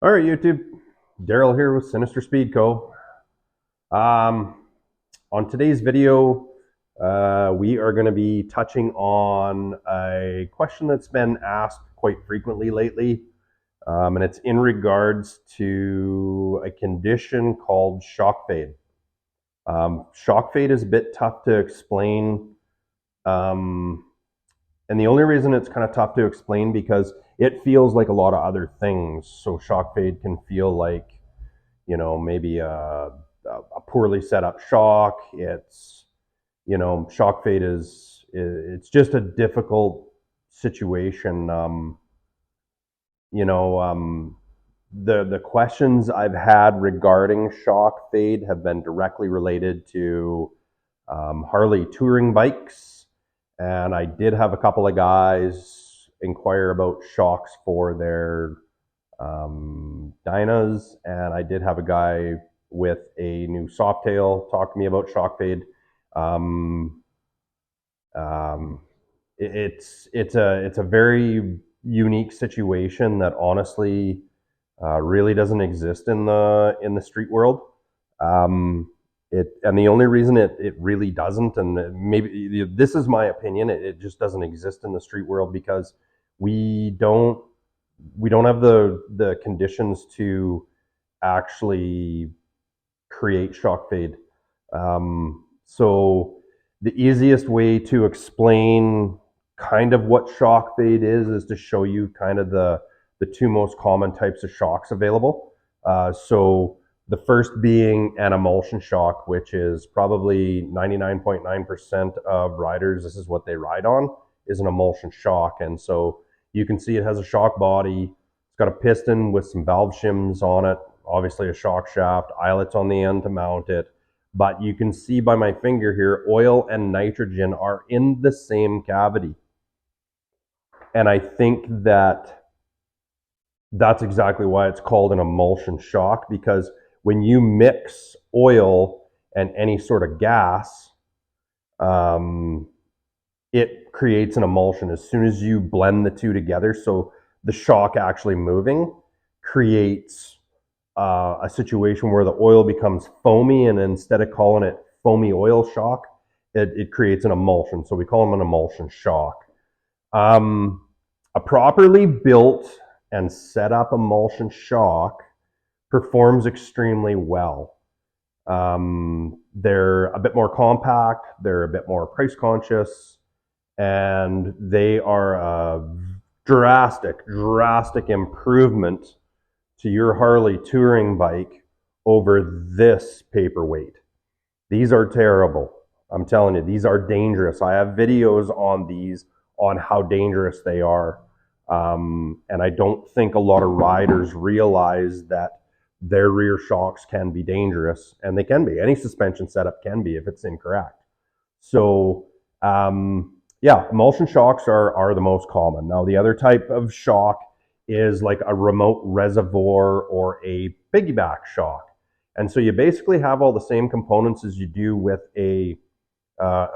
All right, YouTube. Daryl here with Sinister Speed Co. On today's video, we are going to be touching on a question that's been asked quite frequently lately, and it's in regards to a condition called shock fade. Shock fade is a bit tough to explain, and the only reason it's kind of tough to explain because it feels like a lot of other things. So shock fade can feel like, maybe a poorly set up shock. Shock fade it's just a difficult situation. The questions I've had regarding shock fade have been directly related to Harley touring bikes, and I did have a couple of guys inquire about shocks for their dynas, and I did have a guy with a new Softail talk to me about shock fade. Um, um, it's a very unique situation that honestly really doesn't exist in the street world. And the only reason it really doesn't, and maybe this is my opinion, it just doesn't exist in the street world because we don't we don't have the conditions to actually create shock fade. So the easiest way to explain kind of what shock fade is to show you kind of the two most common types of shocks available. So the first being an emulsion shock, which is probably 99.9% of riders, this is what they ride on, is an emulsion shock. And so you can see it has a shock body. It's got a piston with some valve shims on it, obviously a shock shaft, eyelets on the end to mount it. But you can see by my finger here, oil and nitrogen are in the same cavity. And I think that's exactly why it's called an emulsion shock, because when you mix oil and any sort of gas, it creates an emulsion as soon as you blend the two together. So the shock actually moving creates a situation where the oil becomes foamy, and instead of calling it foamy oil shock, it creates an emulsion. So we call them an emulsion shock. A properly built and set up emulsion shock performs extremely well. They're a bit more compact, they're a bit more price conscious, and they are a drastic improvement to your Harley touring bike over this paperweight. These are terrible. I'm telling you, these are dangerous. I have videos on these on how dangerous they are. And I don't think a lot of riders realize that their rear shocks can be dangerous, and they can be. Any suspension setup can be if it's incorrect. So, yeah, emulsion shocks are the most common. Now, the other type of shock is like a remote reservoir or a piggyback shock. And so you basically have all the same components as you do with a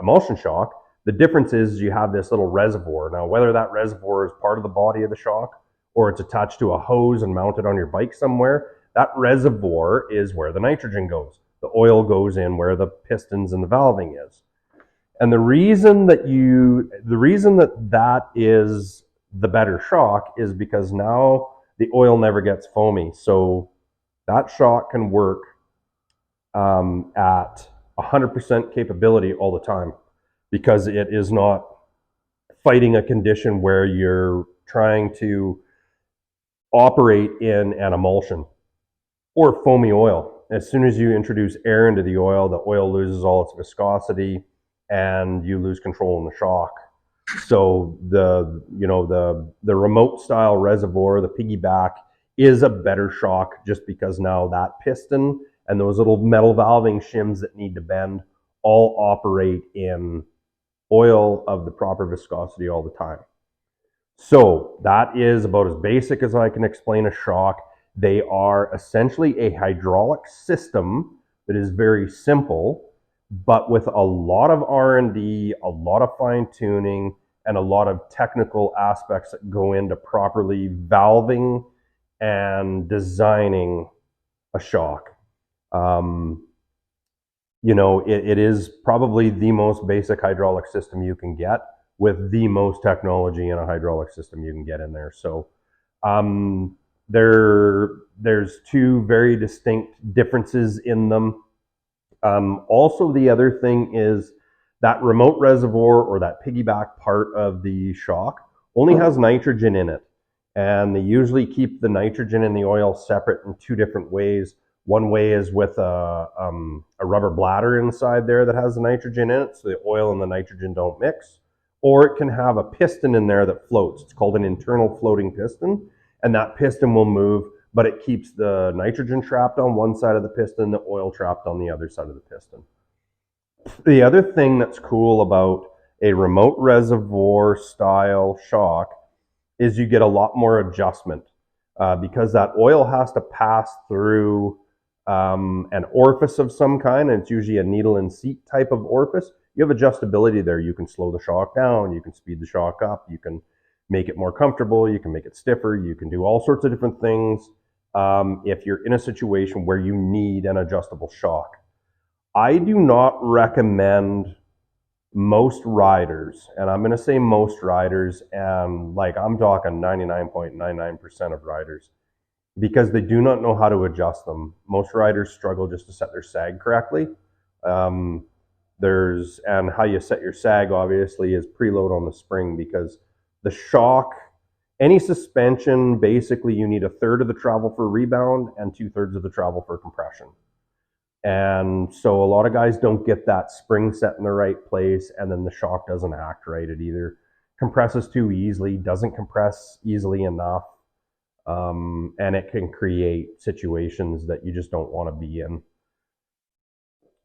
emulsion shock. The difference is you have this little reservoir. Now, whether that reservoir is part of the body of the shock or it's attached to a hose and mounted on your bike somewhere, that reservoir is where the nitrogen goes. The oil goes in where the pistons and the valving is. And the reason that is the better shock is because now the oil never gets foamy. So that shock can work at 100% capability all the time, because it is not fighting a condition where you're trying to operate in an emulsion or foamy oil. As soon as you introduce air into the oil loses all its viscosity and you lose control in the shock. So the remote style reservoir, the piggyback, is a better shock just because now that piston and those little metal valving shims that need to bend all operate in oil of the proper viscosity all the time. So that is about as basic as I can explain a shock. They are essentially a hydraulic system that is very simple, but with a lot of R&D, a lot of fine tuning, and a lot of technical aspects that go into properly valving and designing a shock. You know, it is probably the most basic hydraulic system you can get with the most technology in a hydraulic system you can get in there. So there's two very distinct differences in them. Also, the other thing is that remote reservoir or that piggyback part of the shock only has nitrogen in it. And they usually keep the nitrogen and the oil separate in two different ways. One way is with a rubber bladder inside there that has the nitrogen in it, so the oil and the nitrogen don't mix. Or it can have a piston in there that floats. It's called an internal floating piston, and that piston will move, but it keeps the nitrogen trapped on one side of the piston, the oil trapped on the other side of the piston. The other thing that's cool about a remote reservoir style shock is you get a lot more adjustment because that oil has to pass through an orifice of some kind, and it's usually a needle and seat type of orifice. You have adjustability there. You can slow the shock down, you can speed the shock up, you can make it more comfortable, you can make it stiffer, you can do all sorts of different things if you're in a situation where you need an adjustable shock. I do not recommend most riders, and I'm going to say most riders, and like I'm talking 99.99% of riders, because they do not know how to adjust them. Most riders struggle just to set their sag correctly. And how you set your sag obviously is preload on the spring, because the shock, any suspension, basically you need a third of the travel for rebound and 2/3 of the travel for compression. And so a lot of guys don't get that spring set in the right place, and then the shock doesn't act right. It either compresses too easily, doesn't compress easily enough, and it can create situations that you just don't want to be in.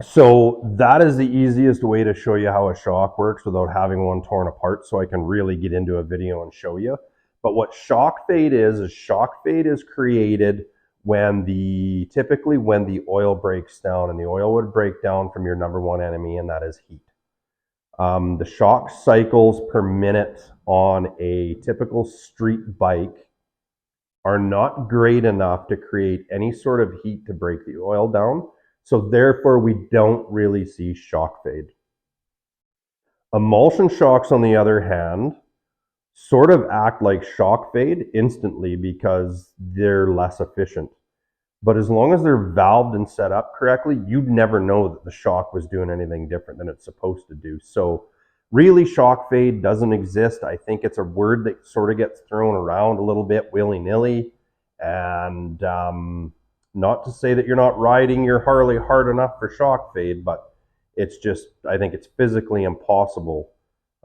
So that is the easiest way to show you how a shock works without having one torn apart, so I can really get into a video and show you. But what shock fade is created typically when the oil breaks down, and the oil would break down from your number one enemy, and that is heat. The shock cycles per minute on a typical street bike are not great enough to create any sort of heat to break the oil down. So therefore, we don't really see shock fade. Emulsion shocks, on the other hand, sort of act like shock fade instantly because they're less efficient. But as long as they're valved and set up correctly, you'd never know that the shock was doing anything different than it's supposed to do. So really, shock fade doesn't exist. I think it's a word that sort of gets thrown around a little bit willy-nilly. And not to say that you're not riding your Harley hard enough for shock fade, but it's just, I think it's physically impossible.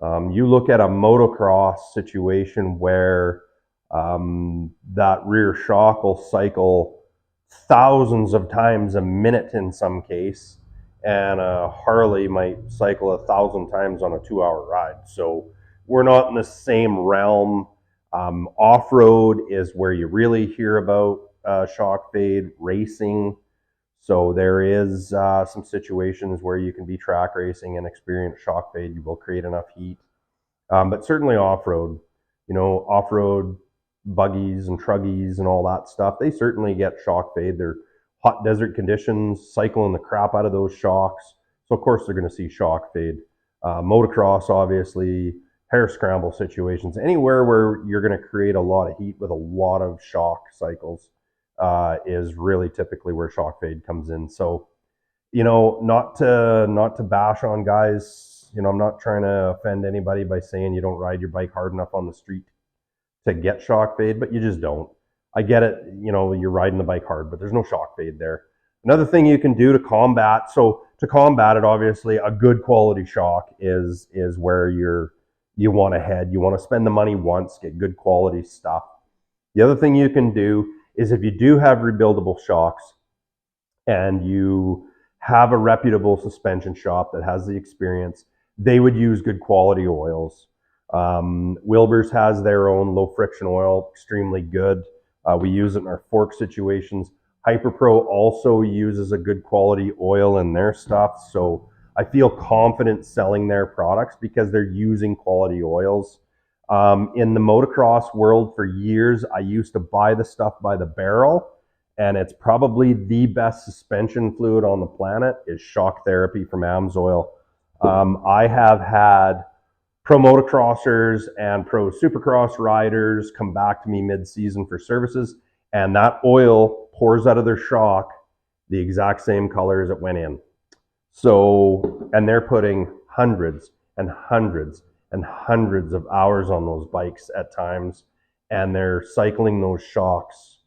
You look at a motocross situation where that rear shock will cycle thousands of times a minute in some case, and a Harley might cycle 1,000 times on a 2-hour ride. So we're not in the same realm. Off-road is where you really hear about shock fade. Racing, so there is some situations where you can be track racing and experience shock fade. You will create enough heat, but certainly off-road, off-road buggies and truggies and all that stuff, they certainly get shock fade. They're hot desert conditions, cycling the crap out of those shocks, so of course they're going to see shock fade. Motocross, obviously, hair scramble situations, anywhere where you're going to create a lot of heat with a lot of shock cycles is really typically where shock fade comes in. So, not to bash on guys, I'm not trying to offend anybody by saying you don't ride your bike hard enough on the street to get shock fade, but you just don't. I get it, you're riding the bike hard, but there's no shock fade there. Another thing you can do to combat it, obviously, a good quality shock is where you want to head. You want to spend the money once, get good quality stuff. The other thing you can do is, if you do have rebuildable shocks and you have a reputable suspension shop that has the experience, they would use good quality oils. Wilbers has their own low friction oil, extremely good. We use it in our fork situations. HyperPro also uses a good quality oil in their stuff. So I feel confident selling their products because they're using quality oils. In the motocross world for years, I used to buy the stuff by the barrel, and it's probably the best suspension fluid on the planet is Shock Therapy from Amsoil. I have had pro motocrossers and pro supercross riders come back to me mid-season for services, and that oil pours out of their shock the exact same color as it went in. So, and they're putting hundreds and hundreds and hundreds of hours on those bikes at times, and they're cycling those shocks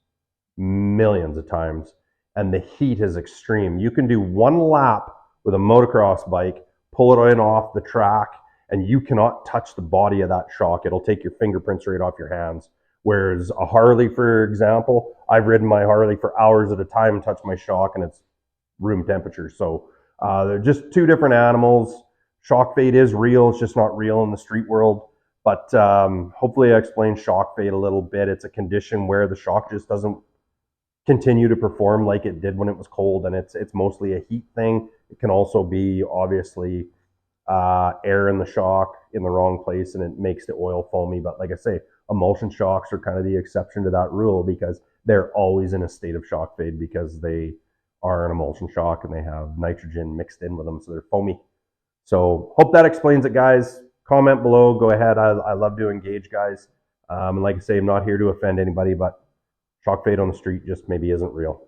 millions of times, and the heat is extreme. You can do one lap with a motocross bike, pull it in off the track, and you cannot touch the body of that shock. It'll take your fingerprints right off your hands. Whereas a Harley, for example, I've ridden my Harley for hours at a time and touched my shock, and it's room temperature. So they're just two different animals. Shock fade is real. It's just not real in the street world. But hopefully I explained shock fade a little bit. It's a condition where the shock just doesn't continue to perform like it did when it was cold, and it's mostly a heat thing. It can also be obviously air in the shock in the wrong place, and it makes the oil foamy. But like I say, emulsion shocks are kind of the exception to that rule because they're always in a state of shock fade because they are an emulsion shock and they have nitrogen mixed in with them, so they're foamy. So hope that explains it, guys. Comment below. Go ahead. I love to engage, guys. And like I say, I'm not here to offend anybody, but shock fade on the street just maybe isn't real.